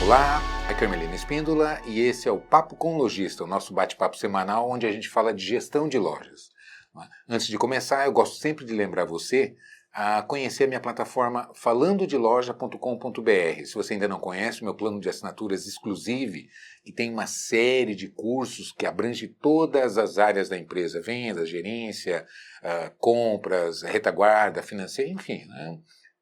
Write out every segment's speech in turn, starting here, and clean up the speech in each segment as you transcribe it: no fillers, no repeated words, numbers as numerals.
Olá, aqui é Melina Espíndola e esse é o Papo com Lojista, o nosso bate-papo semanal onde a gente fala de gestão de lojas. Antes de começar, eu gosto sempre de lembrar você a conhecer a minha plataforma falandodeloja.com.br. Se você ainda não conhece, o meu plano de assinaturas Exclusive, e tem uma série de cursos que abrange todas as áreas da empresa, vendas, gerência, compras, retaguarda, financeira, enfim, né?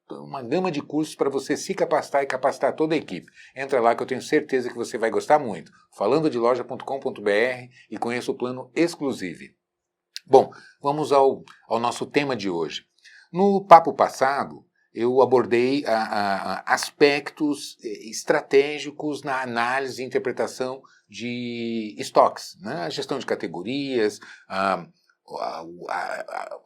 Uma gama de cursos para você se capacitar e capacitar toda a equipe. Entra lá que eu tenho certeza que você vai gostar muito. falandodeloja.com.br e conheça o plano Exclusive. Bom, vamos ao nosso tema de hoje. No papo passado, eu abordei aspectos estratégicos na análise e interpretação de estoques, né? A gestão de categorias,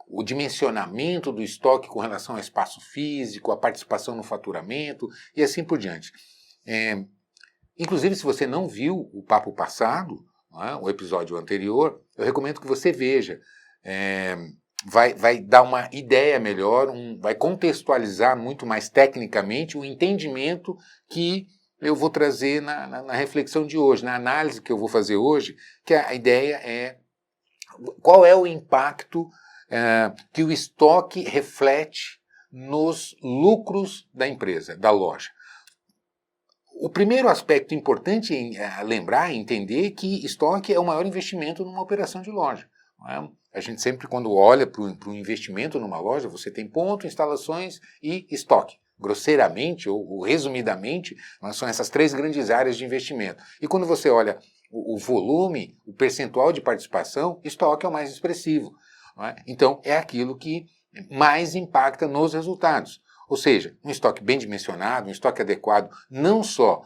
o dimensionamento do estoque com relação ao espaço físico, a participação no faturamento e assim por diante. Inclusive, se você não viu o papo passado, né, o episódio anterior, eu recomendo que você veja. Vai dar uma ideia melhor, vai contextualizar muito mais tecnicamente o entendimento que eu vou trazer na reflexão de hoje, na análise que eu vou fazer hoje, que a ideia é qual é o impacto que o estoque reflete nos lucros da empresa, da loja. O primeiro aspecto importante lembrar e entender é que estoque é o maior investimento numa operação de loja. Não é? A gente sempre, quando olha para o investimento numa loja, você tem ponto, instalações e estoque. Grosseiramente ou resumidamente, são essas três grandes áreas de investimento. E quando você olha o volume, o percentual de participação, estoque é o mais expressivo. Não é? Então, é aquilo que mais impacta nos resultados. Ou seja, um estoque bem dimensionado, um estoque adequado, não só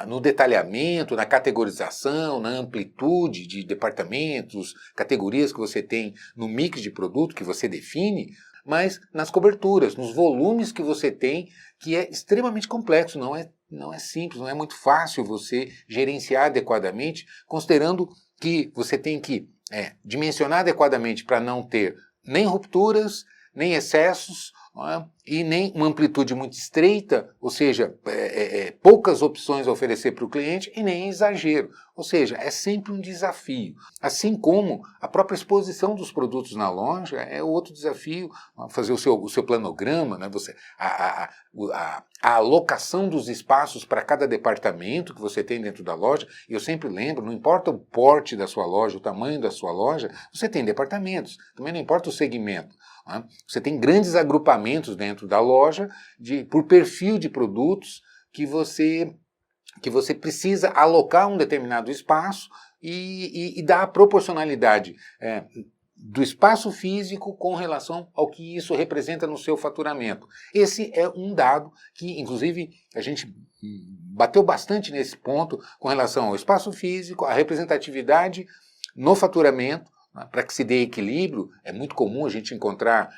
no detalhamento, na categorização, na amplitude de departamentos, categorias que você tem no mix de produto que você define, mas nas coberturas, nos volumes que você tem, que é extremamente complexo, não é simples, não é muito fácil você gerenciar adequadamente, considerando que você tem que dimensionar adequadamente para não ter nem rupturas, nem excessos, e nem uma amplitude muito estreita, ou seja, poucas opções a oferecer para o cliente, e nem exagero. Ou seja, é sempre um desafio. Assim como a própria exposição dos produtos na loja é outro desafio, fazer o seu planograma, né? A alocação dos espaços para cada departamento que você tem dentro da loja, e eu sempre lembro, não importa o porte da sua loja, o tamanho da sua loja, você tem departamentos, também não importa o segmento. Você tem grandes agrupamentos dentro da loja por perfil de produtos que você precisa alocar um determinado espaço e dar a proporcionalidade do espaço físico com relação ao que isso representa no seu faturamento. Esse é um dado que, inclusive, a gente bateu bastante nesse ponto com relação ao espaço físico, à representatividade no faturamento. Para que se dê equilíbrio, é muito comum a gente encontrar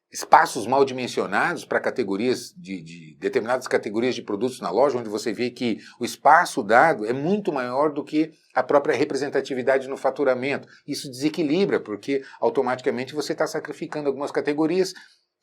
espaços mal dimensionados para categorias de determinadas categorias de produtos na loja, onde você vê que o espaço dado é muito maior do que a própria representatividade no faturamento. Isso desequilibra, porque automaticamente você está sacrificando algumas categorias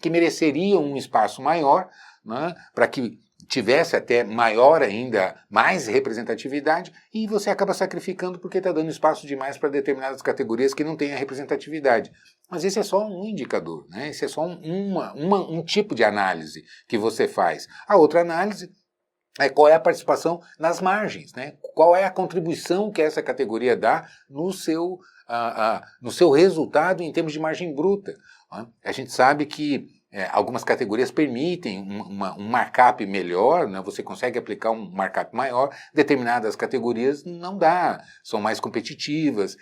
que mereceriam um espaço maior, né, para que tivesse até maior ainda, mais representatividade, e você acaba sacrificando porque está dando espaço demais para determinadas categorias que não têm a representatividade. Mas esse é só um indicador, né? Esse é só um tipo de análise que você faz. A outra análise é qual é a participação nas margens, né? Qual é a contribuição que essa categoria dá no seu resultado em termos de margem bruta. Né? A gente sabe que algumas categorias permitem um markup melhor, né? Você consegue aplicar um markup maior, determinadas categorias não dá, são mais competitivas,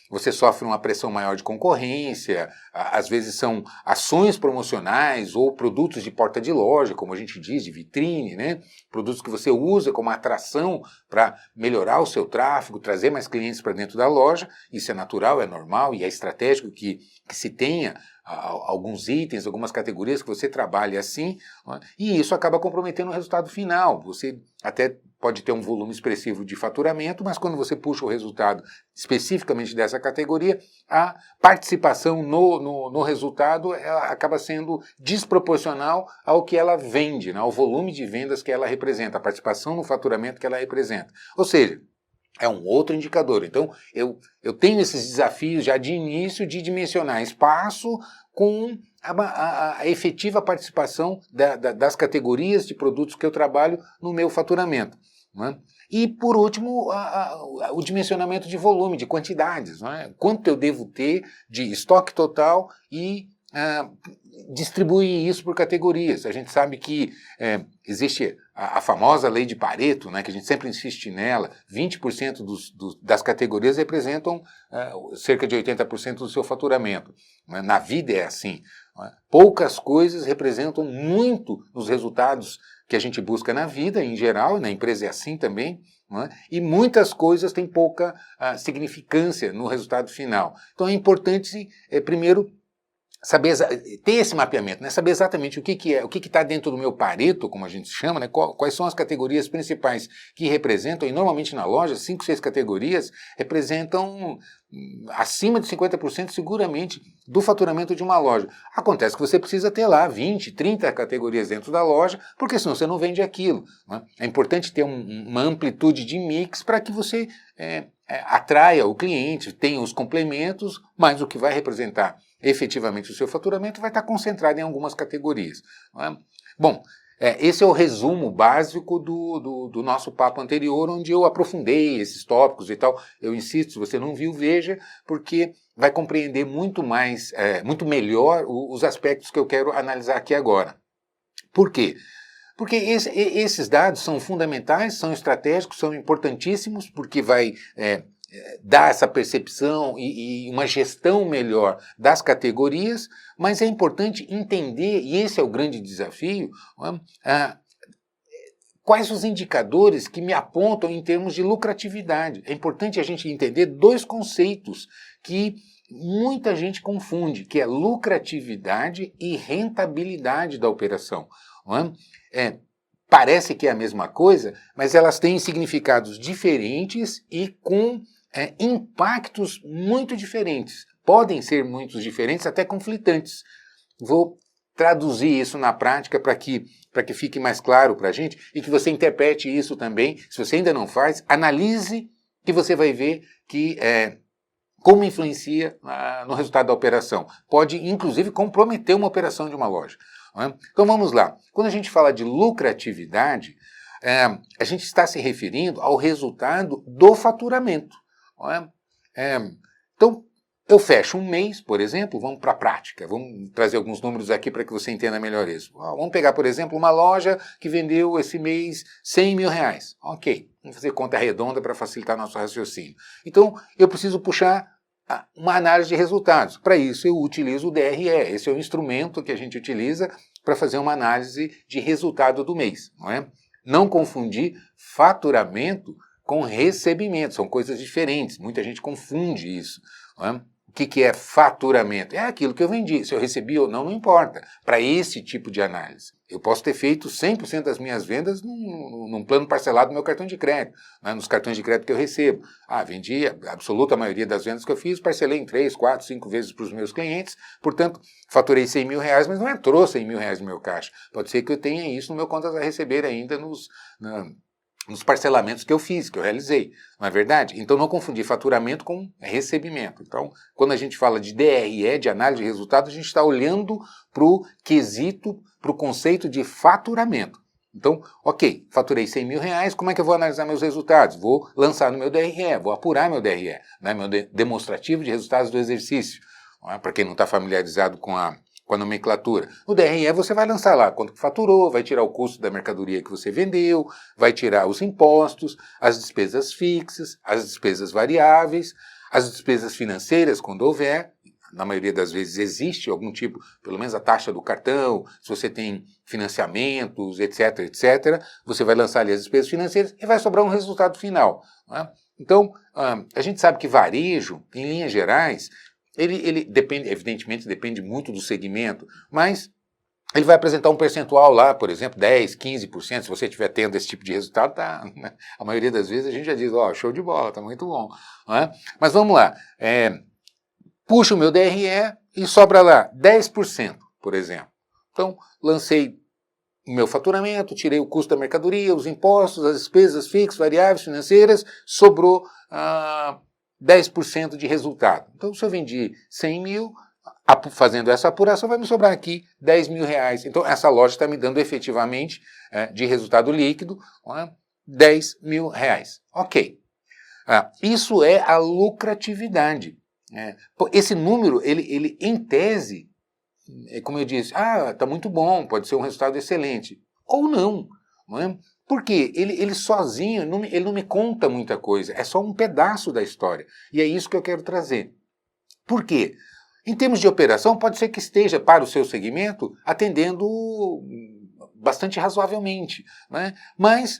você sofre uma pressão maior de concorrência, às vezes são ações promocionais ou produtos de porta de loja, como a gente diz, de vitrine, né? Produtos que você usa como atração para melhorar o seu tráfego, trazer mais clientes para dentro da loja. Isso é natural, é normal e é estratégico que se tenha alguns itens, algumas categorias que você trabalhe assim, né? E isso acaba comprometendo o resultado final. Você até pode ter um volume expressivo de faturamento, mas quando você puxa o resultado especificamente dessa categoria, a participação no resultado ela acaba sendo desproporcional ao que ela vende, né, ao volume de vendas que ela representa, a participação no faturamento que ela representa. Ou seja, é um outro indicador. Então, eu tenho esses desafios já de início de dimensionar espaço com a efetiva participação das categorias de produtos que eu trabalho no meu faturamento. Né? E, por último, o dimensionamento de volume, de quantidades. Né? Quanto eu devo ter de estoque total e distribuir isso por categorias. A gente sabe que existe a famosa lei de Pareto, né, que a gente sempre insiste nela, 20% das categorias representam cerca de 80% do seu faturamento. Na vida é assim. Poucas coisas representam muito nos resultados que a gente busca na vida, em geral, e na empresa é assim também, e muitas coisas têm pouca significância no resultado final. Então é importante, primeiro, saber ter esse mapeamento, né? Saber exatamente o que está dentro do meu Pareto, como a gente chama, né? Quais são as categorias principais que representam, e normalmente na loja, 5, 6 categorias representam acima de 50% seguramente do faturamento de uma loja. Acontece que você precisa ter lá 20, 30 categorias dentro da loja, porque senão você não vende aquilo. Né? É importante ter uma amplitude de mix para que você atraia o cliente, tenha os complementos, mas o que vai representar efetivamente o seu faturamento vai estar concentrado em algumas categorias. Não é? Bom, esse é o resumo básico do nosso papo anterior, onde eu aprofundei esses tópicos e tal. Eu insisto, se você não viu, veja, porque vai compreender muito mais, muito melhor os aspectos que eu quero analisar aqui agora. Por quê? Porque esses dados são fundamentais, são estratégicos, são importantíssimos, porque vai dar essa percepção e uma gestão melhor das categorias, mas é importante entender, e esse é o grande desafio, quais os indicadores que me apontam em termos de lucratividade. É importante a gente entender dois conceitos que muita gente confunde, que é lucratividade e rentabilidade da operação. Parece que é a mesma coisa, mas elas têm significados diferentes e com impactos muito diferentes. Podem ser muito diferentes, até conflitantes. Vou traduzir isso na prática para que fique mais claro para a gente e que você interprete isso também. Se você ainda não faz, analise que você vai ver que como influencia no resultado da operação. Pode, inclusive, comprometer uma operação de uma loja. Então vamos lá. Quando a gente fala de lucratividade, a gente está se referindo ao resultado do faturamento. Então, eu fecho um mês, por exemplo, vamos para a prática, vamos trazer alguns números aqui para que você entenda melhor isso. Vamos pegar, por exemplo, uma loja que vendeu esse mês 100 mil reais. Ok, vamos fazer conta redonda para facilitar nosso raciocínio. Então, eu preciso puxar uma análise de resultados. Para isso, eu utilizo o DRE. Esse é o instrumento que a gente utiliza para fazer uma análise de resultado do mês. Não confundir faturamento com recebimento, são coisas diferentes, muita gente confunde isso. O que é faturamento? É aquilo que eu vendi, se eu recebi ou não, não importa, para esse tipo de análise. Eu posso ter feito 100% das minhas vendas num plano parcelado do meu cartão de crédito, nos cartões de crédito que eu recebo. Vendi a absoluta maioria das vendas que eu fiz, parcelei em 3, 4, 5 vezes para os meus clientes, portanto, faturei 100 mil reais, mas não entrou 100 mil reais no meu caixa. Pode ser que eu tenha isso no meu contas a receber ainda nos parcelamentos que eu fiz, que eu realizei, não é verdade? Então não confundir faturamento com recebimento. Então, quando a gente fala de DRE, de análise de resultados, a gente está olhando para o quesito, para o conceito de faturamento. Então, ok, faturei 100 mil reais, como é que eu vou analisar meus resultados? Vou lançar no meu DRE, vou apurar meu DRE, meu demonstrativo de resultados do exercício. Para quem não está familiarizado com a nomenclatura. No DRE você vai lançar lá quanto que faturou, vai tirar o custo da mercadoria que você vendeu, vai tirar os impostos, as despesas fixas, as despesas variáveis, as despesas financeiras, quando houver. Na maioria das vezes existe algum tipo, pelo menos a taxa do cartão, se você tem financiamentos, etc, etc, você vai lançar ali as despesas financeiras e vai sobrar um resultado final. Então, a gente sabe que varejo, em linhas gerais, ele depende, evidentemente depende muito do segmento, mas ele vai apresentar um percentual lá, por exemplo, 10, 15%, se você estiver tendo esse tipo de resultado, tá, né? A maioria das vezes a gente já diz, ó, show de bola, tá muito bom. Né? Mas vamos lá, puxo o meu DRE e sobra lá 10%, por exemplo. Então, lancei o meu faturamento, tirei o custo da mercadoria, os impostos, as despesas fixas, variáveis, financeiras, sobrou 10% de resultado. Então, se eu vendi 100 mil, fazendo essa apuração, vai me sobrar aqui 10 mil reais. Então, essa loja está me dando efetivamente, de resultado líquido, 10 mil reais. Ok. Isso é a lucratividade. Esse número, ele em tese, como eu disse, está muito bom, pode ser um resultado excelente. Ou não. Não é? Porque ele sozinho, ele não me conta muita coisa, é só um pedaço da história. E é isso que eu quero trazer. Por quê? Em termos de operação, pode ser que esteja, para o seu segmento, atendendo bastante razoavelmente. Né? Mas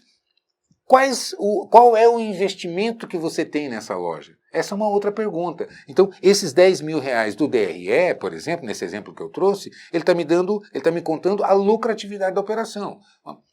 qual é o investimento que você tem nessa loja? Essa é uma outra pergunta. Então, esses 10 mil reais do DRE, por exemplo, nesse exemplo que eu trouxe, ele está me contando a lucratividade da operação.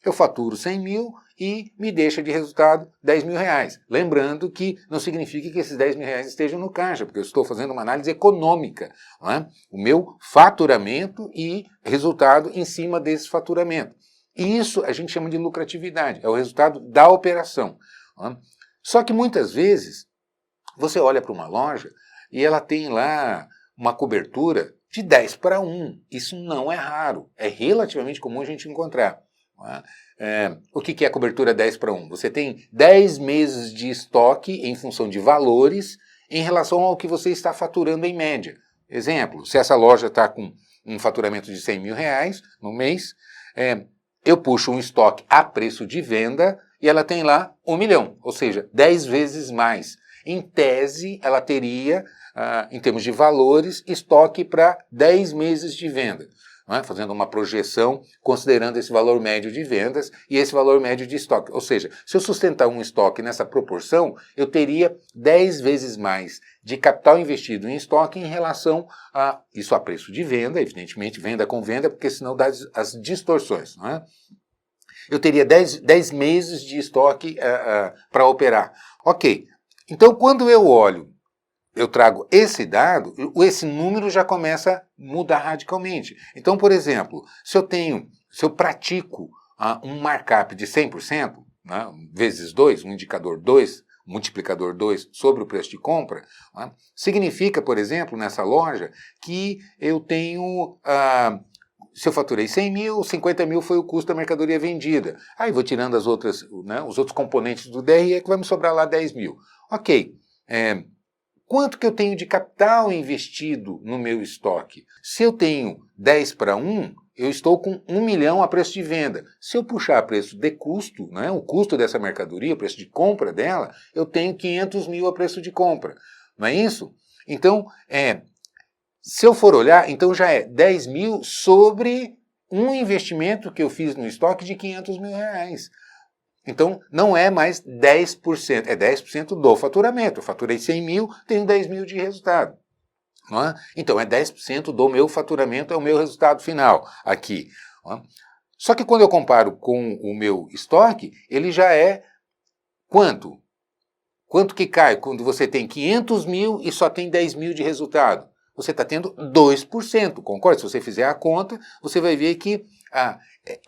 Eu faturo 100 mil e me deixa de resultado 10 mil reais. Lembrando que não significa que esses 10 mil reais estejam no caixa, porque eu estou fazendo uma análise econômica. Não é? O meu faturamento e resultado em cima desse faturamento. E isso a gente chama de lucratividade, é o resultado da operação. Não é? Só que muitas vezes você olha para uma loja e ela tem lá uma cobertura de 10 para 1. Isso não é raro, é relativamente comum a gente encontrar. O que é a cobertura 10 para 1? Você tem 10 meses de estoque em função de valores em relação ao que você está faturando em média. Exemplo, se essa loja está com um faturamento de 100 mil reais no mês, eu puxo um estoque a preço de venda e ela tem lá 1 milhão, ou seja, 10 vezes mais. Em tese, ela teria, em termos de valores, estoque para 10 meses de venda, fazendo uma projeção, considerando esse valor médio de vendas e esse valor médio de estoque. Ou seja, se eu sustentar um estoque nessa proporção, eu teria 10 vezes mais de capital investido em estoque em relação a isso a preço de venda, evidentemente, venda com venda, porque senão dá as distorções. Não é? Eu teria 10 meses de estoque para operar. Ok. Então, quando eu olho, eu trago esse dado, esse número já começa a mudar radicalmente. Então, por exemplo, se eu pratico um markup de 100%, né, vezes 2, um indicador 2, multiplicador 2 sobre o preço de compra, né, significa, por exemplo, nessa loja, que eu tenho... se eu faturei 100 mil, 50 mil foi o custo da mercadoria vendida. Aí vou tirando os outros componentes do DRE que vai me sobrar lá 10 mil. Ok, quanto que eu tenho de capital investido no meu estoque? Se eu tenho 10 para 1, eu estou com 1 milhão a preço de venda. Se eu puxar a preço de custo, né, o custo dessa mercadoria, o preço de compra dela, eu tenho 500 mil a preço de compra. Não é isso? Então, se eu for olhar, então já é 10 mil sobre um investimento que eu fiz no estoque de 500 mil reais. Então, não é mais 10%, é 10% do faturamento. Eu faturei 100 mil, tenho 10 mil de resultado. Não é? Então, é 10% do meu faturamento, é o meu resultado final aqui. Não é? Só que quando eu comparo com o meu estoque, ele já é quanto? Quanto que cai quando você tem 500 mil e só tem 10 mil de resultado? Você está tendo 2%, concorda? Se você fizer a conta, você vai ver que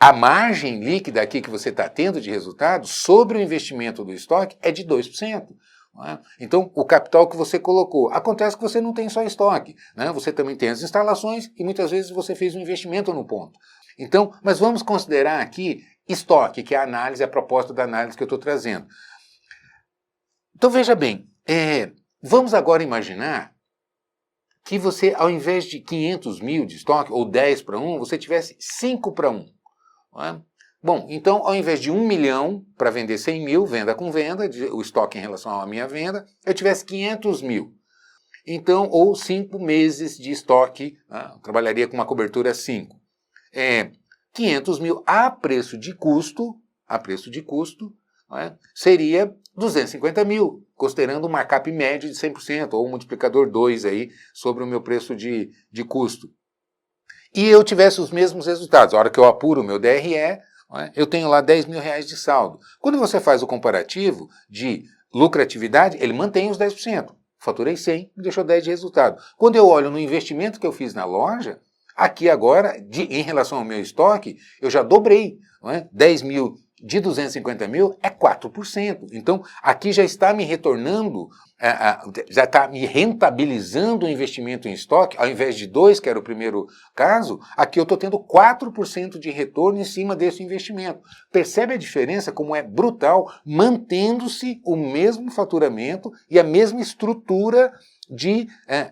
a margem líquida aqui que você está tendo de resultado sobre o investimento do estoque é de 2%. Não é? Então, o capital que você colocou. Acontece que você não tem só estoque, né? Você também tem as instalações e muitas vezes você fez um investimento no ponto. Então, mas vamos considerar aqui estoque, que é a análise, a proposta da análise que eu estou trazendo. Então, veja bem, vamos agora imaginar que você, ao invés de 500 mil de estoque, ou 10 para 1, você tivesse 5 para 1. Não é? Bom, então, ao invés de 1 milhão para vender 100 mil, venda com venda, o estoque em relação à minha venda, eu tivesse 500 mil. Então, ou 5 meses de estoque, eu trabalharia com uma cobertura 5. 500 mil a preço de custo, seria 250 mil, considerando um markup médio de 100%, ou um multiplicador 2 aí sobre o meu preço de custo. e eu tivesse os mesmos resultados. A hora que eu apuro o meu DRE, eu tenho lá R$10.000 de saldo. Quando você faz o comparativo de lucratividade, ele mantém os 10%. Faturei 100, me deixou 10 de resultado. Quando eu olho no investimento que eu fiz na loja, aqui agora, em relação ao meu estoque, eu já dobrei. 10 mil de 250 mil é 4%. Então, aqui já está me retornando, já está me rentabilizando o investimento em estoque, ao invés de 2, que era o primeiro caso, aqui eu estou tendo 4% de retorno em cima desse investimento. Percebe a diferença, como é brutal, mantendo-se o mesmo faturamento e a mesma estrutura de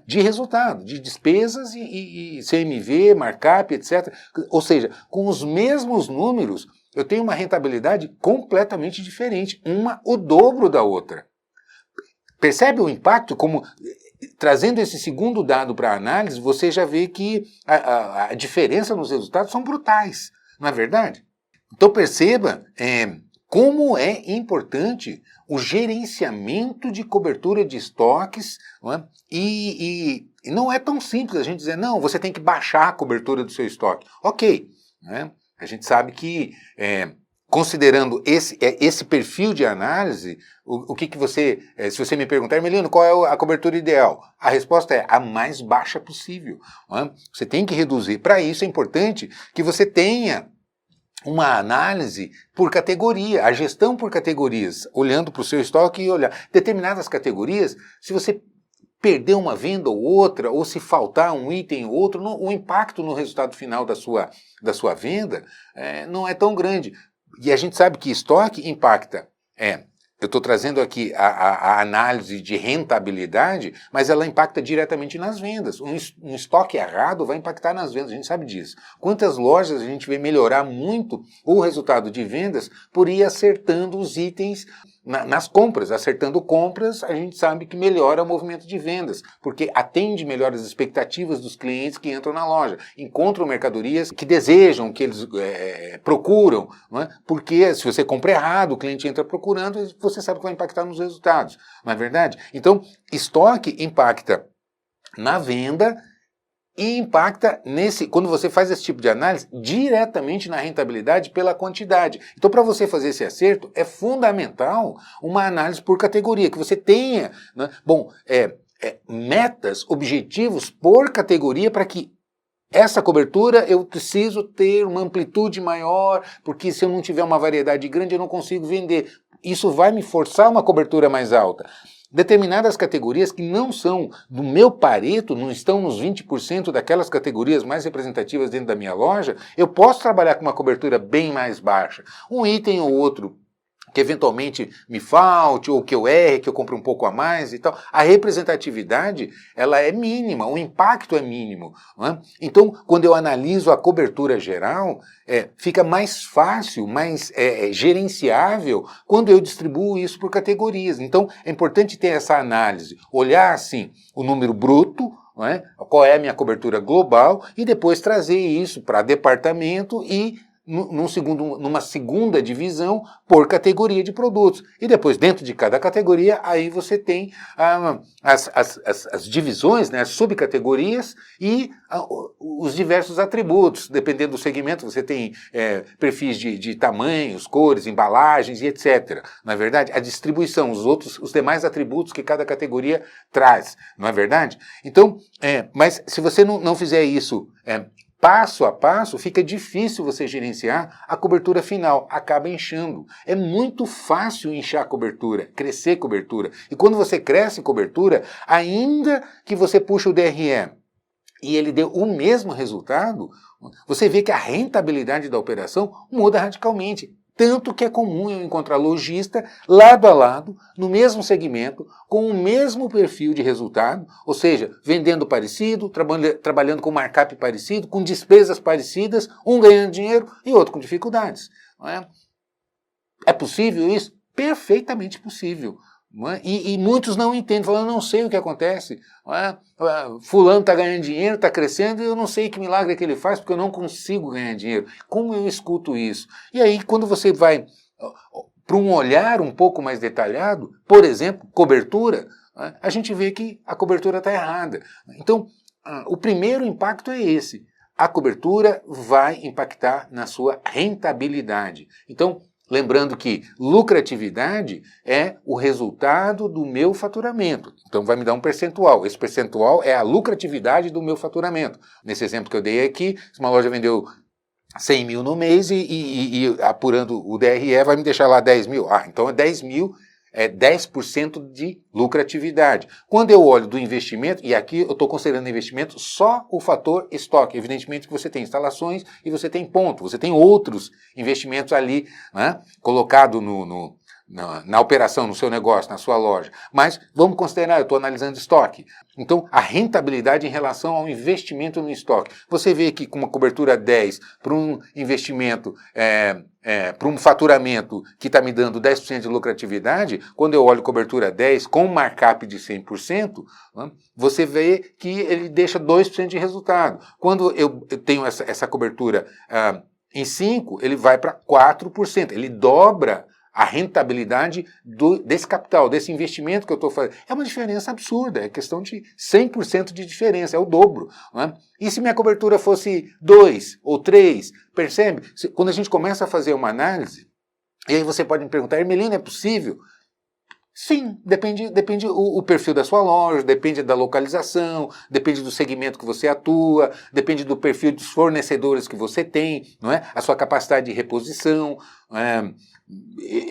resultado, de despesas e CMV, markup, etc. Ou seja, com os mesmos números, eu tenho uma rentabilidade completamente diferente, uma o dobro da outra. Percebe o impacto? Como, trazendo esse segundo dado para a análise, você já vê que a diferença nos resultados são brutais, não é verdade? Então perceba como é importante o gerenciamento de cobertura de estoques, não é? E não é tão simples a gente dizer, não, você tem que baixar a cobertura do seu estoque. Ok, né? A gente sabe que, considerando esse perfil de análise, o que você, se você me perguntar, Emiliano, qual é a cobertura ideal? A resposta é a mais baixa possível. Não é? Você tem que reduzir. Para isso é importante que você tenha uma análise por categoria, a gestão por categorias, olhando para o seu estoque e olhar. Determinadas categorias, se você perder uma venda ou outra, ou se faltar um item ou outro, o impacto no resultado final da sua venda não é tão grande. E a gente sabe que estoque impacta. Eu estou trazendo aqui a análise de rentabilidade, mas ela impacta diretamente nas vendas. Um estoque errado vai impactar nas vendas, a gente sabe disso. Quantas lojas a gente vê melhorar muito o resultado de vendas por ir acertando os itens nas compras. Acertando compras, a gente sabe que melhora o movimento de vendas, porque atende melhor as expectativas dos clientes que entram na loja, encontram mercadorias que desejam, que eles procuram, não é? Porque se você compra errado, o cliente entra procurando, você sabe que vai impactar nos resultados, não é verdade? Então, estoque impacta na venda e impacta quando você faz esse tipo de análise, diretamente na rentabilidade pela quantidade. Então, para você fazer esse acerto, é fundamental uma análise por categoria, que você tenha, né, metas, objetivos por categoria para que essa cobertura eu preciso ter uma amplitude maior, porque se eu não tiver uma variedade grande eu não consigo vender. Isso vai me forçar uma cobertura mais alta. Determinadas categorias que não são do meu Pareto, não estão nos 20% daquelas categorias mais representativas dentro da minha loja, eu posso trabalhar com uma cobertura bem mais baixa. Um item ou outro que eventualmente me falte, ou que eu erre, que eu compre um pouco a mais e tal. A representatividade, ela é mínima, o impacto é mínimo. Não é? Então, quando eu analiso a cobertura geral, fica mais fácil, mais gerenciável, quando eu distribuo isso por categorias. Então, é importante ter essa análise, olhar assim, o número bruto, não é? Qual é a minha cobertura global, e depois trazer isso para departamento e numa segunda divisão por categoria de produtos. E depois, dentro de cada categoria, aí você tem as divisões, né, as subcategorias e os diversos atributos. Dependendo do segmento, você tem perfis de tamanhos, cores, embalagens e etc. Não é verdade? A distribuição, os demais atributos que cada categoria traz. Não é verdade? Então, mas se você não fizer isso passo a passo, fica difícil você gerenciar a cobertura final, acaba inchando. É muito fácil inchar cobertura, crescer cobertura. E quando você cresce cobertura, ainda que você puxa o DRE e ele dê o mesmo resultado, você vê que a rentabilidade da operação muda radicalmente. Tanto que é comum eu encontrar lojista lado a lado, no mesmo segmento, com o mesmo perfil de resultado, ou seja, vendendo parecido, trabalhando com markup parecido, com despesas parecidas, um ganhando dinheiro e outro com dificuldades. Não é? É possível isso? Perfeitamente possível. Não é? E muitos não entendem, falam, eu não sei o que acontece. Não é? Fulano está ganhando dinheiro, está crescendo, e eu não sei que milagre que ele faz, porque eu não consigo ganhar dinheiro. Como eu escuto isso? E aí, quando você vai para um olhar um pouco mais detalhado, por exemplo, cobertura, a gente vê que a cobertura está errada. Então, o primeiro impacto é esse. a cobertura vai impactar na sua rentabilidade. Então, lembrando que lucratividade é o resultado do meu faturamento. Então vai me dar um percentual. Esse percentual é a lucratividade do meu faturamento. Nesse exemplo que eu dei aqui, se uma loja vendeu 100 mil no mês e apurando o DRE vai me deixar lá 10 mil. Então é 10 mil, é 10% de lucratividade. Quando eu olho do investimento, e aqui eu estou considerando investimento só o fator estoque. Evidentemente que você tem instalações e você tem ponto, você tem outros investimentos ali, né, colocado na operação, no seu negócio, na sua loja. Mas vamos considerar, eu estou analisando estoque. Então, a rentabilidade em relação ao investimento no estoque. Você vê que com uma cobertura 10 para um investimento, para um faturamento que está me dando 10% de lucratividade, quando eu olho cobertura 10 com markup de 100%, né, você vê que ele deixa 2% de resultado. Quando eu tenho essa cobertura em 5, ele vai para 4%. Ele dobra a rentabilidade desse capital, desse investimento que eu estou fazendo. É uma diferença absurda, é questão de 100% de diferença, é o dobro. Né? E se minha cobertura fosse 2 ou 3, percebe? Quando a gente começa a fazer uma análise, e aí você pode me perguntar, Hermelino, é possível? Sim, depende o perfil da sua loja, depende da localização, depende do segmento que você atua, depende do perfil dos fornecedores que você tem, não é? A sua capacidade de reposição.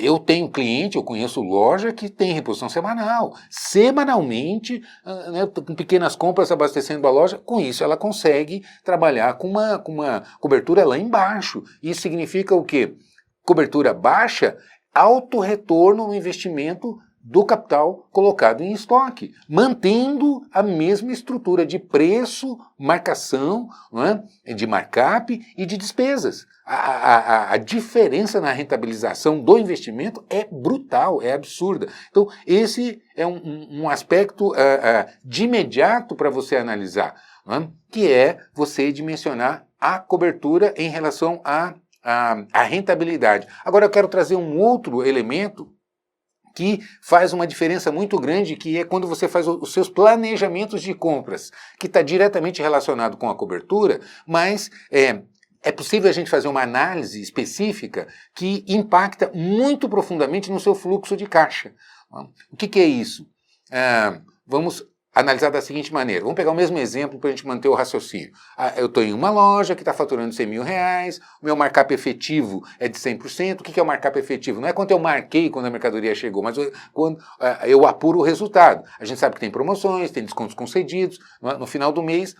Eu tenho cliente, eu conheço loja que tem reposição semanal. Semanalmente, né, com pequenas compras abastecendo a loja, com isso ela consegue trabalhar com uma cobertura lá embaixo. Isso significa o quê? Cobertura baixa, alto retorno no investimento do capital colocado em estoque, mantendo a mesma estrutura de preço, marcação, não é? De markup e de despesas. A diferença na rentabilização do investimento é brutal, é absurda. Então, esse é um aspecto de imediato para você analisar, não é? Que é você dimensionar a cobertura em relação à rentabilidade. Agora eu quero trazer um outro elemento que faz uma diferença muito grande, que é quando você faz os seus planejamentos de compras, que está diretamente relacionado com a cobertura, mas é possível a gente fazer uma análise específica que impacta muito profundamente no seu fluxo de caixa. O que é isso? Vamos analisar da seguinte maneira. Vamos pegar o mesmo exemplo para a gente manter o raciocínio. Eu estou em uma loja que está faturando 100 mil reais, o meu markup efetivo é de 100%. O que é o markup efetivo? Não é quanto eu marquei quando a mercadoria chegou, mas quando eu apuro o resultado. A gente sabe que tem promoções, tem descontos concedidos. No final do mês,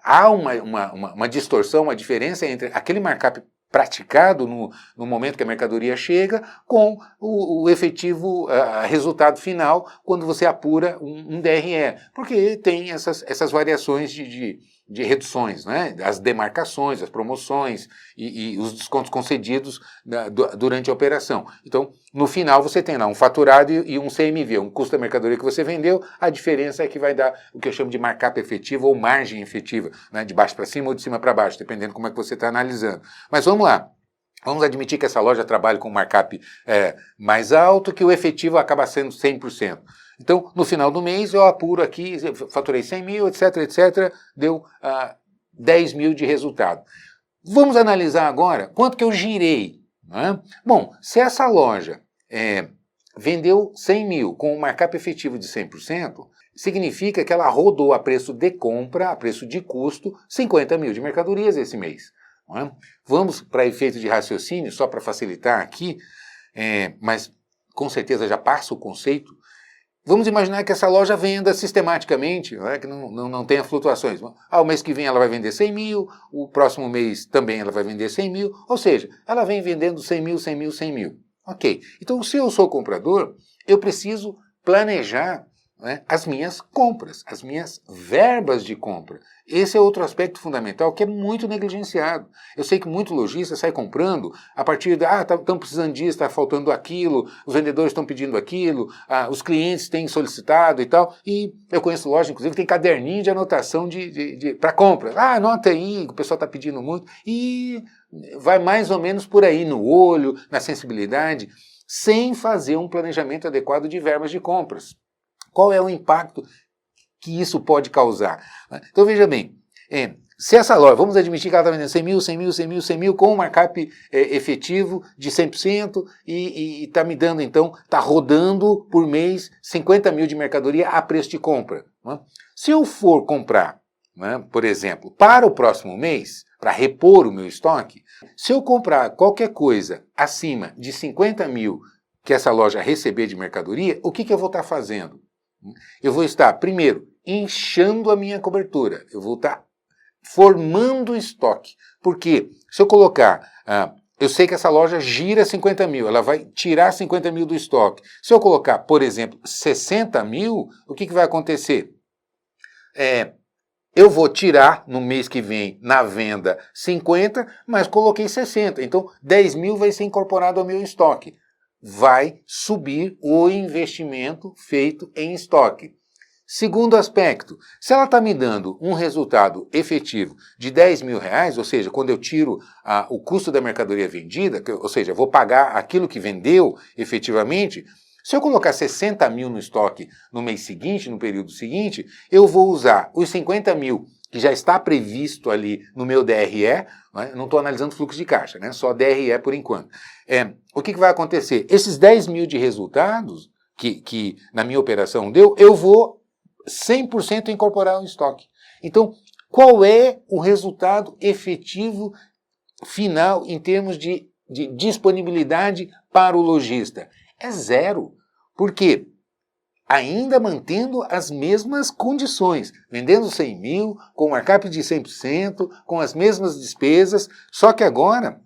há uma distorção, uma diferença entre aquele markup praticado no momento que a mercadoria chega, com o efetivo resultado final quando você apura um DRE, porque tem essas variações de reduções, né? As demarcações, as promoções e os descontos concedidos durante a operação. Então, no final você tem lá um faturado e um CMV, um custo da mercadoria que você vendeu, a diferença é que vai dar o que eu chamo de markup efetivo ou margem efetiva, né? De baixo para cima ou de cima para baixo, dependendo como é que você está analisando. Mas vamos lá. Vamos admitir que essa loja trabalha com um markup mais alto, que o efetivo acaba sendo 100%. Então, no final do mês, eu apuro aqui, faturei 100 mil, etc., deu 10 mil de resultado. Vamos analisar agora quanto que eu girei. Né? Bom, se essa loja vendeu 100 mil com um markup efetivo de 100%, significa que ela rodou a preço de compra, a preço de custo, 50 mil de mercadorias esse mês. Vamos para efeito de raciocínio, só para facilitar aqui, mas com certeza já passa o conceito. Vamos imaginar que essa loja venda sistematicamente, que não tenha flutuações. O mês que vem ela vai vender 100 mil, o próximo mês também ela vai vender 100 mil, ou seja, ela vem vendendo 100 mil, 100 mil, 100 mil. Ok, então se eu sou comprador, eu preciso planejar as minhas compras, as minhas verbas de compra. Esse é outro aspecto fundamental que é muito negligenciado. Eu sei que muito lojista sai comprando a partir de, estão precisando disso, está faltando aquilo, os vendedores estão pedindo aquilo, os clientes têm solicitado e tal, e eu conheço loja, inclusive, que tem caderninho de anotação para compra. Anota aí, o pessoal está pedindo muito, e vai mais ou menos por aí, no olho, na sensibilidade, sem fazer um planejamento adequado de verbas de compras. Qual é o impacto que isso pode causar? Então veja bem, se essa loja, vamos admitir que ela está vendendo 100 mil, 100 mil, 100 mil, 100 mil, com um markup efetivo de 100% e está me dando, então, está rodando por mês 50 mil de mercadoria a preço de compra. Né? Se eu for comprar, né, por exemplo, para o próximo mês, para repor o meu estoque, se eu comprar qualquer coisa acima de 50 mil que essa loja receber de mercadoria, o que eu vou estar fazendo? Eu vou estar, primeiro, inchando a minha cobertura. Eu vou estar formando estoque. Porque se eu colocar, eu sei que essa loja gira 50 mil, ela vai tirar 50 mil do estoque. Se eu colocar, por exemplo, 60 mil, o que vai acontecer? Eu vou tirar no mês que vem na venda 50, mas coloquei 60. Então, 10 mil vai ser incorporado ao meu estoque. Vai subir o investimento feito em estoque. Segundo aspecto, se ela está me dando um resultado efetivo de 10 mil reais, ou seja, quando eu tiro o custo da mercadoria vendida, ou seja, eu vou pagar aquilo que vendeu efetivamente, se eu colocar 60 mil no estoque no mês seguinte, no período seguinte, eu vou usar os 50 mil que já está previsto ali no meu DRE, né? Não estou analisando fluxo de caixa, né? Só DRE por enquanto. O que vai acontecer? Esses 10 mil de resultados que na minha operação deu, eu vou 100% incorporar ao estoque. Então, qual é o resultado efetivo final em termos de disponibilidade para o lojista? É zero. Por quê? Ainda mantendo as mesmas condições, vendendo 100 mil, com markup de 100%, com as mesmas despesas, só que agora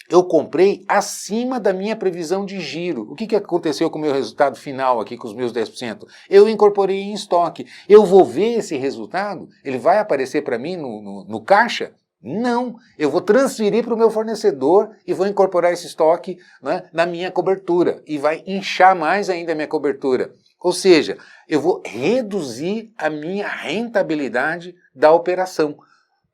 eu comprei acima da minha previsão de giro. O que aconteceu com o meu resultado final aqui, com os meus 10%? Eu incorporei em estoque. Eu vou ver esse resultado? Ele vai aparecer para mim no caixa? Não, eu vou transferir para o meu fornecedor e vou incorporar esse estoque, né, na minha cobertura e vai inchar mais ainda a minha cobertura. Ou seja, eu vou reduzir a minha rentabilidade da operação.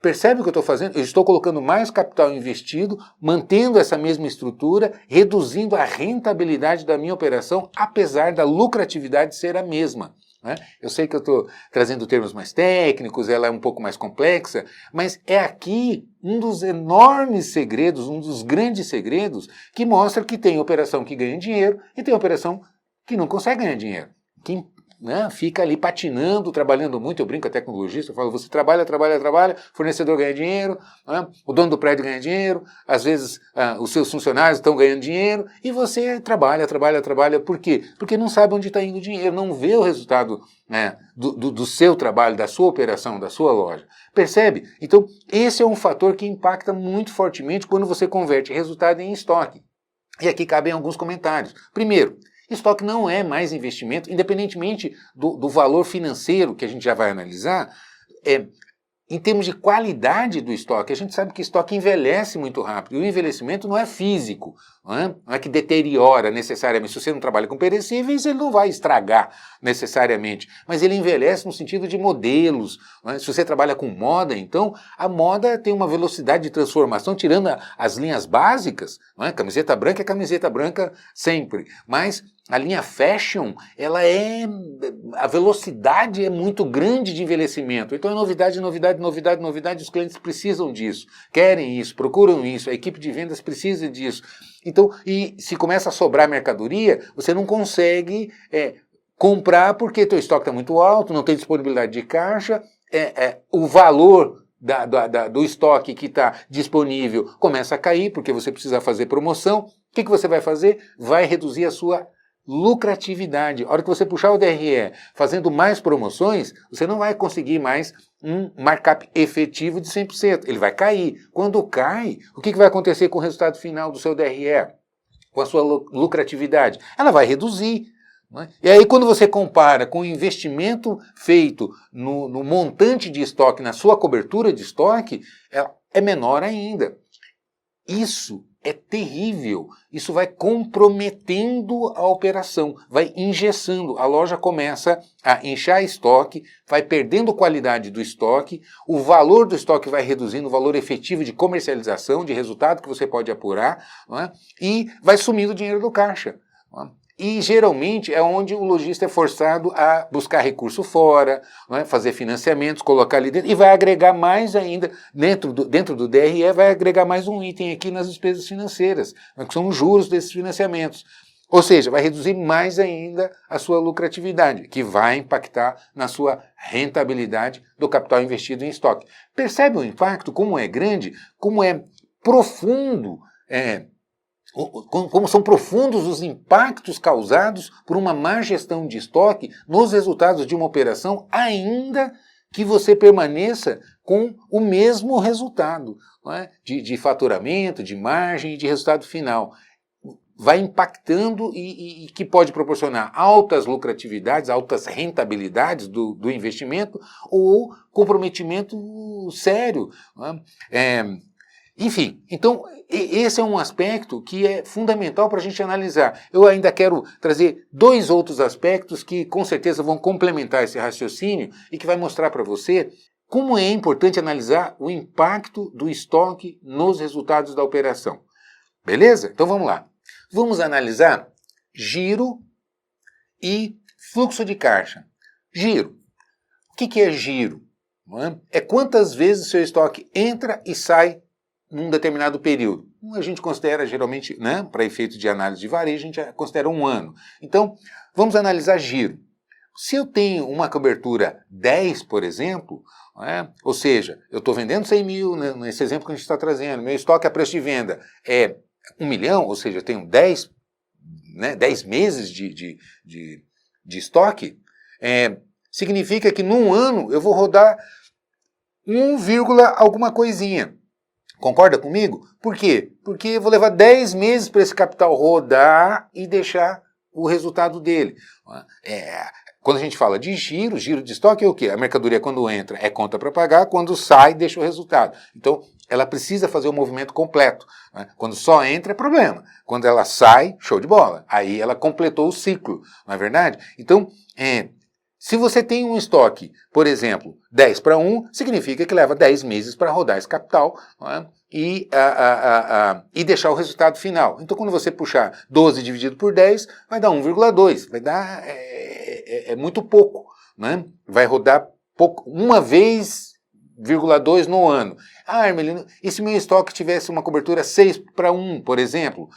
Percebe o que eu estou fazendo? Eu estou colocando mais capital investido, mantendo essa mesma estrutura, reduzindo a rentabilidade da minha operação, apesar da lucratividade ser a mesma. Eu sei que eu estou trazendo termos mais técnicos, ela é um pouco mais complexa, mas é aqui um dos enormes segredos, um dos grandes segredos, que mostra que tem operação que ganha dinheiro e tem operação que não consegue ganhar dinheiro. Que, fica ali patinando, trabalhando muito. Eu brinco até com o lojista, eu falo, você trabalha, fornecedor ganha dinheiro, o dono do prédio ganha dinheiro, às vezes os seus funcionários estão ganhando dinheiro, e você trabalha. Por quê? Porque não sabe onde está indo o dinheiro, não vê o resultado do seu trabalho, da sua operação, da sua loja. Percebe? Então, esse é um fator que impacta muito fortemente quando você converte resultado em estoque. E aqui cabem alguns comentários. Primeiro, estoque não é mais investimento, independentemente do valor financeiro que a gente já vai analisar. Em termos de qualidade do estoque, a gente sabe que estoque envelhece muito rápido. E o envelhecimento não é físico, não é que deteriora necessariamente. Se você não trabalha com perecíveis, ele não vai estragar necessariamente. Mas ele envelhece no sentido de modelos. Se você trabalha com moda, então, a moda tem uma velocidade de transformação, tirando as linhas básicas. Camiseta branca é camiseta branca sempre. Mas a linha fashion, a velocidade é muito grande de envelhecimento. Então é novidade, os clientes precisam disso, querem isso, procuram isso, a equipe de vendas precisa disso. Então, e se começa a sobrar mercadoria, você não consegue comprar porque teu estoque está muito alto, não tem disponibilidade de caixa, o valor do estoque que está disponível começa a cair porque você precisa fazer promoção. O que você vai fazer? Vai reduzir a sua lucratividade. A hora que você puxar o DRE fazendo mais promoções, você não vai conseguir mais um markup efetivo de 100%. Ele vai cair. Quando cai, o que vai acontecer com o resultado final do seu DRE? Com a sua lucratividade? Ela vai reduzir. E aí quando você compara com o investimento feito no montante de estoque, na sua cobertura de estoque, é menor ainda. Isso é terrível, isso vai comprometendo a operação, vai engessando, a loja começa a inchar estoque, vai perdendo qualidade do estoque, o valor do estoque vai reduzindo, o valor efetivo de comercialização, de resultado que você pode apurar, e vai sumindo o dinheiro do caixa. E geralmente é onde o lojista é forçado a buscar recurso fora, né, fazer financiamentos, colocar ali dentro, e vai agregar mais ainda, dentro do DRE, vai agregar mais um item aqui nas despesas financeiras, né, que são os juros desses financiamentos. Ou seja, vai reduzir mais ainda a sua lucratividade, que vai impactar na sua rentabilidade do capital investido em estoque. Percebe o impacto, como é grande, como é profundo, como são profundos os impactos causados por uma má gestão de estoque nos resultados de uma operação, ainda que você permaneça com o mesmo resultado, não é? de faturamento, de margem e de resultado final. Vai impactando e que pode proporcionar altas lucratividades, altas rentabilidades do investimento ou comprometimento sério. Não é? Enfim, então esse é um aspecto que é fundamental para a gente analisar. Eu ainda quero trazer 2 outros aspectos que com certeza vão complementar esse raciocínio e que vai mostrar para você como é importante analisar o impacto do estoque nos resultados da operação. Beleza? Então vamos lá. Vamos analisar giro e fluxo de caixa. Giro. O que é giro? É quantas vezes seu estoque entra e sai num determinado período. A gente considera geralmente, né, para efeito de análise de varejo, a gente considera um ano. Então, vamos analisar giro. Se eu tenho uma cobertura 10, por exemplo, ou seja, eu estou vendendo 100 mil, né, nesse exemplo que a gente está trazendo, meu estoque a preço de venda é 1 milhão, ou seja, eu tenho 10 meses de estoque, significa que num ano eu vou rodar 1, alguma coisinha. Concorda comigo? Por quê? Porque eu vou levar 10 meses para esse capital rodar e deixar o resultado dele. Quando a gente fala de giro de estoque é o quê? A mercadoria quando entra é conta para pagar, quando sai deixa o resultado. Então, ela precisa fazer o movimento completo. Quando só entra é problema. Quando ela sai, show de bola. Aí ela completou o ciclo, não é verdade? Então, se você tem um estoque, por exemplo, 10 para 1, significa que leva 10 meses para rodar esse capital, e deixar o resultado final. Então, quando você puxar 12 dividido por 10, vai dar 1,2. Vai dar muito pouco. Né? Vai rodar pouco, uma vez, 0,2 no ano. Hermelino, e se meu estoque tivesse uma cobertura 6 para 1, por exemplo?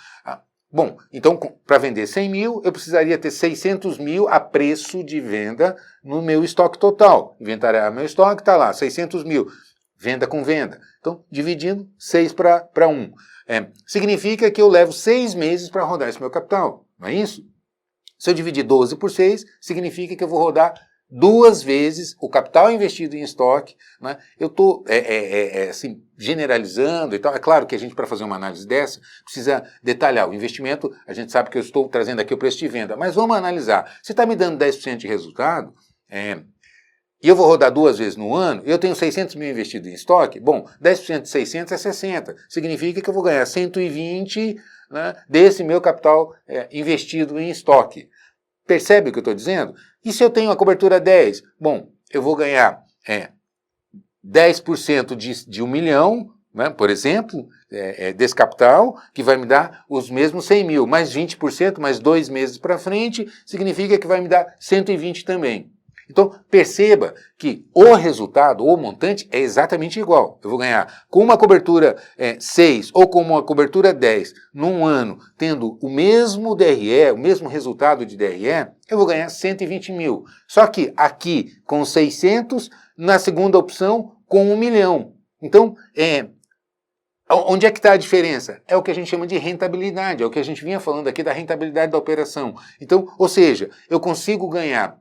Bom, então, para vender 100 mil, eu precisaria ter 600 mil a preço de venda no meu estoque total. Inventariar meu estoque, está lá, 600 mil. Venda com venda. Então, dividindo 6 para 1. Significa que eu levo 6 meses para rodar esse meu capital. Não é isso? Se eu dividir 12 por 6, significa que eu vou rodar 2 vezes o capital investido em estoque. Né? Eu estou assim, generalizando e tal. É claro que a gente, para fazer uma análise dessa, precisa detalhar. O investimento, a gente sabe que eu estou trazendo aqui o preço de venda, mas vamos analisar. Se está me dando 10% de resultado, e eu vou rodar 2 vezes no ano, eu tenho 600 mil investido em estoque, bom, 10% de 600 é 60. Significa que eu vou ganhar 120, né, desse meu capital investido em estoque. Percebe o que eu estou dizendo? E se eu tenho a cobertura 10? Bom, eu vou ganhar 10% de 1 milhão, né, por exemplo, desse capital, que vai me dar os mesmos 100 mil, mais 20%, mais 2 meses para frente, significa que vai me dar 120 também. Então, perceba que o resultado, o montante, é exatamente igual. Eu vou ganhar com uma cobertura 6 ou com uma cobertura 10 num ano, tendo o mesmo DRE, o mesmo resultado de DRE, eu vou ganhar 120 mil. Só que aqui, com 600, na segunda opção, com 1 milhão. Então, onde é que está a diferença? É o que a gente chama de rentabilidade, é o que a gente vinha falando aqui da rentabilidade da operação. Então, ou seja, eu consigo ganhar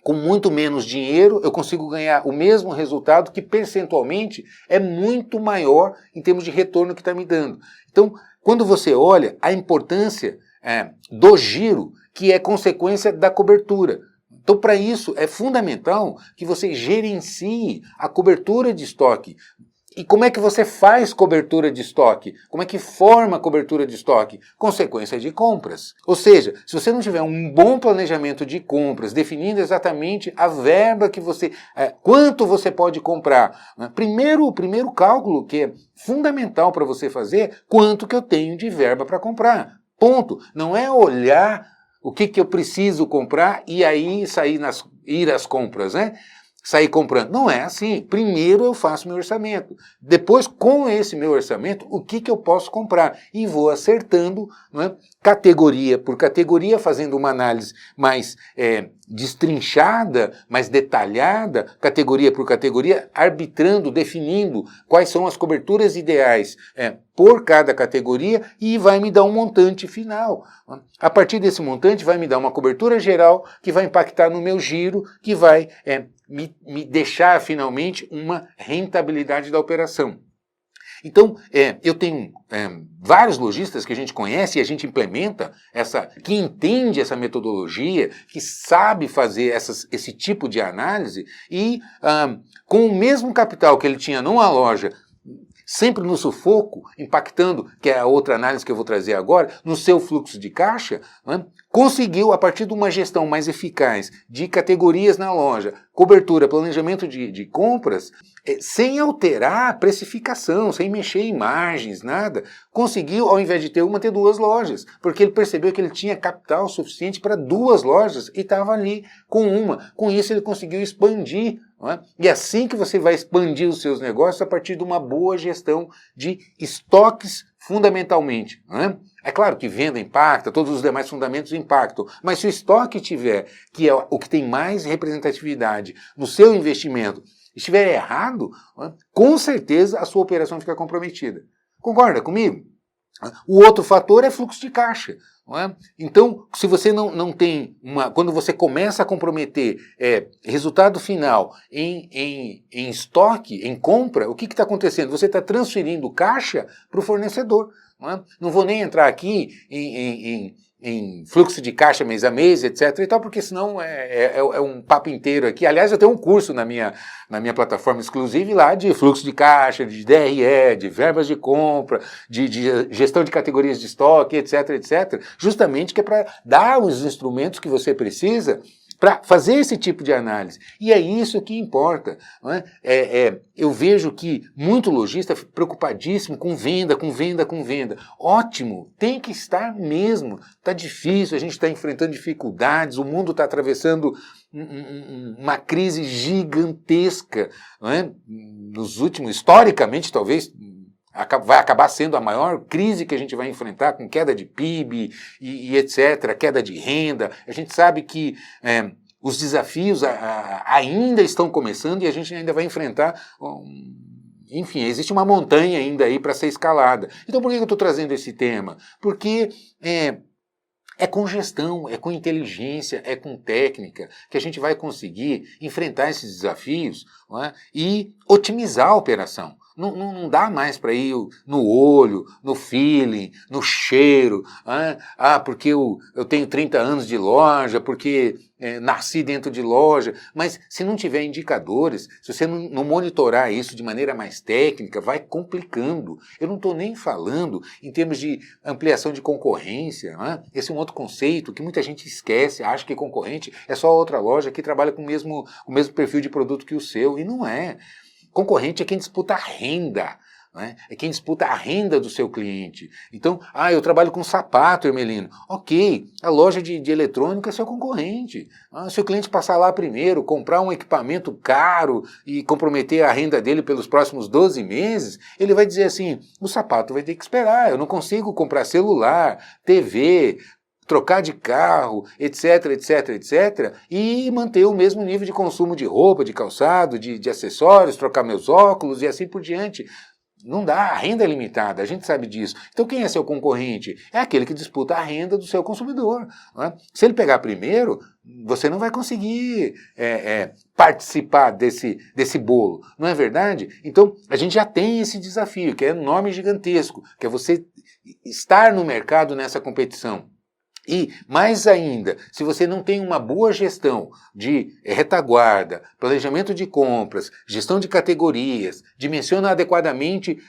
com muito menos dinheiro, eu consigo ganhar o mesmo resultado que percentualmente é muito maior em termos de retorno que está me dando. Então, quando você olha a importância do giro, que é consequência da cobertura. Então, para isso, é fundamental que você gerencie a cobertura de estoque. E como é que você faz cobertura de estoque? Como é que forma a cobertura de estoque? Consequência de compras. Ou seja, se você não tiver um bom planejamento de compras, definindo exatamente a verba que você... quanto você pode comprar. Né? O primeiro cálculo que é fundamental para você fazer, quanto que eu tenho de verba para comprar. Ponto. Não é olhar o que eu preciso comprar e aí ir às compras, né? Sair comprando. Não é assim. Primeiro eu faço meu orçamento. Depois, com esse meu orçamento, o que eu posso comprar? E vou acertando, não é? Categoria por categoria, fazendo uma análise mais destrinchada, mais detalhada, categoria por categoria, arbitrando, definindo quais são as coberturas ideais por cada categoria e vai me dar um montante final. A partir desse montante vai me dar uma cobertura geral que vai impactar no meu giro, que vai me deixar finalmente uma rentabilidade da operação. Então, eu tenho vários lojistas que a gente conhece e a gente implementa, que entende essa metodologia, que sabe fazer esse tipo de análise e com o mesmo capital que ele tinha numa loja, sempre no sufoco, impactando, que é a outra análise que eu vou trazer agora, no seu fluxo de caixa, né, conseguiu, a partir de uma gestão mais eficaz de categorias na loja, cobertura, planejamento de compras, sem alterar a precificação, sem mexer em margens, nada, conseguiu, ao invés de ter uma, ter duas lojas, porque ele percebeu que ele tinha capital suficiente para duas lojas e estava ali com uma. Com isso ele conseguiu expandir. Não é? E é assim que você vai expandir os seus negócios a partir de uma boa gestão de estoques fundamentalmente. Não é? É claro que venda impacta, todos os demais fundamentos impactam, mas se o estoque tiver, que é o que tem mais representatividade no seu investimento, estiver errado, não é? Com certeza a sua operação fica comprometida. Concorda comigo? O outro fator é fluxo de caixa. Não é? Então, se você não tem quando você começa a comprometer resultado final em estoque, em compra, o que está acontecendo? Você está transferindo caixa para o fornecedor. Não vou nem entrar aqui em fluxo de caixa mês a mês, etc. e tal, porque senão é um papo inteiro aqui. Aliás, eu tenho um curso na minha plataforma exclusiva lá de fluxo de caixa, de DRE, de verbas de compra, de gestão de categorias de estoque, etc, etc. Justamente que é para dar os instrumentos que você precisa para fazer esse tipo de análise. E é isso que importa. Não é? Eu vejo que muito lojista preocupadíssimo com venda, com venda, com venda. Ótimo, tem que estar mesmo. Está difícil, a gente está enfrentando dificuldades, o mundo está atravessando uma crise gigantesca. Não é? Historicamente, talvez, vai acabar sendo a maior crise que a gente vai enfrentar, com queda de PIB e etc., queda de renda. A gente sabe que os desafios ainda estão começando e a gente ainda vai enfrentar, enfim, existe uma montanha ainda aí para ser escalada. Então por que eu estou trazendo esse tema? Porque é com gestão, é com inteligência, é com técnica que a gente vai conseguir enfrentar esses desafios, não é? E otimizar a operação. Não dá mais para ir no olho, no feeling, no cheiro. Porque eu tenho 30 anos de loja, porque nasci dentro de loja. Mas se não tiver indicadores, se você não monitorar isso de maneira mais técnica, vai complicando. Eu não estou nem falando em termos de ampliação de concorrência. Esse é um outro conceito que muita gente esquece, acha que concorrente é só outra loja que trabalha com o mesmo perfil de produto que o seu. E não é. Concorrente é quem disputa a renda, né? É quem disputa a renda do seu cliente. Então, eu trabalho com sapato, Hermelino. Ok, a loja de eletrônica é seu concorrente. Se o cliente passar lá primeiro, comprar um equipamento caro e comprometer a renda dele pelos próximos 12 meses, ele vai dizer assim, o sapato vai ter que esperar, eu não consigo comprar celular, TV, trocar de carro, etc, etc, etc, e manter o mesmo nível de consumo de roupa, de calçado, de acessórios, trocar meus óculos e assim por diante. Não dá, a renda é limitada, a gente sabe disso. Então quem é seu concorrente? É aquele que disputa a renda do seu consumidor. Não é? Se ele pegar primeiro, você não vai conseguir participar desse bolo, não é verdade? Então a gente já tem esse desafio, que é enorme e gigantesco, que é você estar no mercado nessa competição. E, mais ainda, se você não tem uma boa gestão de retaguarda, planejamento de compras, gestão de categorias, dimensiona adequadamente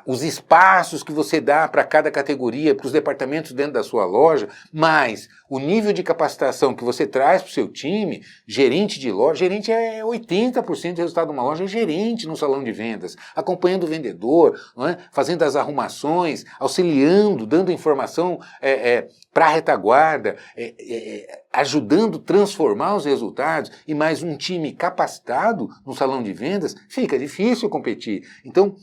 os espaços que você dá para cada categoria, para os departamentos dentro da sua loja, mas o nível de capacitação que você traz para o seu time, gerente de loja, gerente é 80% do resultado de uma loja, é gerente no salão de vendas, acompanhando o vendedor, não é? Fazendo as arrumações, auxiliando, dando informação para a retaguarda, ajudando a transformar os resultados, e mais um time capacitado no salão de vendas, fica difícil competir. Então,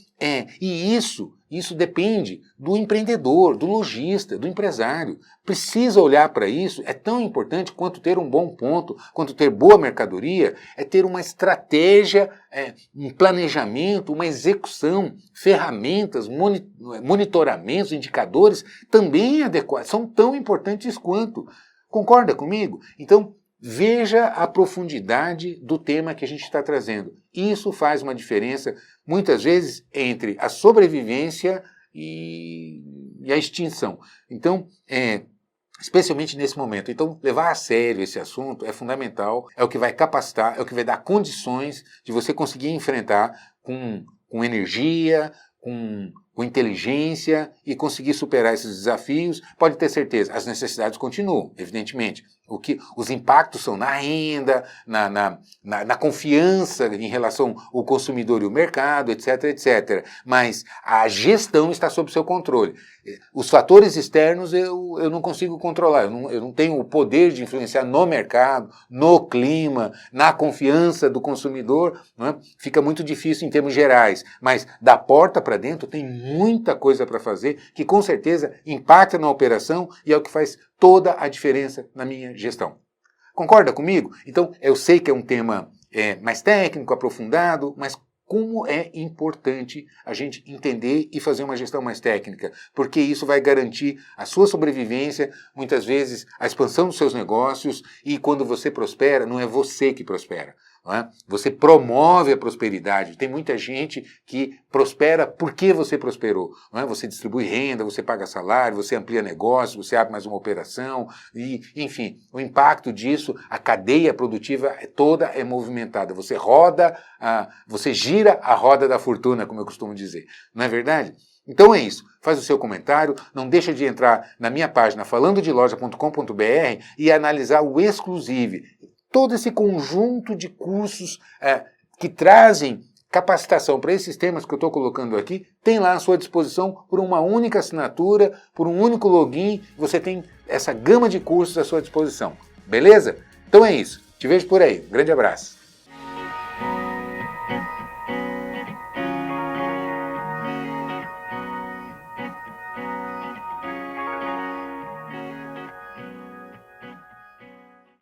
e isso depende do empreendedor, do lojista, do empresário. Precisa olhar para isso, é tão importante quanto ter um bom ponto, quanto ter boa mercadoria, é ter uma estratégia, um planejamento, uma execução, ferramentas, monitoramentos, indicadores também adequados, são tão importantes quanto. Concorda comigo? Então, veja a profundidade do tema que a gente está trazendo. Isso faz uma diferença, muitas vezes, entre a sobrevivência e a extinção. Então, especialmente nesse momento. Então, levar a sério esse assunto é fundamental, é o que vai capacitar, é o que vai dar condições de você conseguir enfrentar com energia, com inteligência e conseguir superar esses desafios. Pode ter certeza, as necessidades continuam, evidentemente. Os impactos são na renda, na confiança em relação ao consumidor e o mercado, etc, etc. Mas a gestão está sob seu controle. Os fatores externos eu não consigo controlar, eu não tenho o poder de influenciar no mercado, no clima, na confiança do consumidor, não é? Fica muito difícil em termos gerais, mas da porta para dentro tem muita coisa para fazer que com certeza impacta na operação e é o que faz toda a diferença na minha gestão. Concorda comigo? Então, eu sei que é um tema mais técnico, aprofundado, mas como é importante a gente entender e fazer uma gestão mais técnica, porque isso vai garantir a sua sobrevivência, muitas vezes a expansão dos seus negócios, e quando você prospera, não é você que prospera. Não é? Você promove a prosperidade. Tem muita gente que prospera porque você prosperou. Não é? Você distribui renda, você paga salário, você amplia negócio, você abre mais uma operação, e, enfim, o impacto disso, a cadeia produtiva toda é movimentada. Você você gira a roda da fortuna, como eu costumo dizer. Não é verdade? Então é isso. Faz o seu comentário, não deixa de entrar na minha página falandodeloja.com.br e analisar o Exclusive. Todo esse conjunto de cursos que trazem capacitação para esses temas que eu estou colocando aqui, tem lá à sua disposição por uma única assinatura, por um único login, você tem essa gama de cursos à sua disposição. Beleza? Então é isso. Te vejo por aí. Um grande abraço.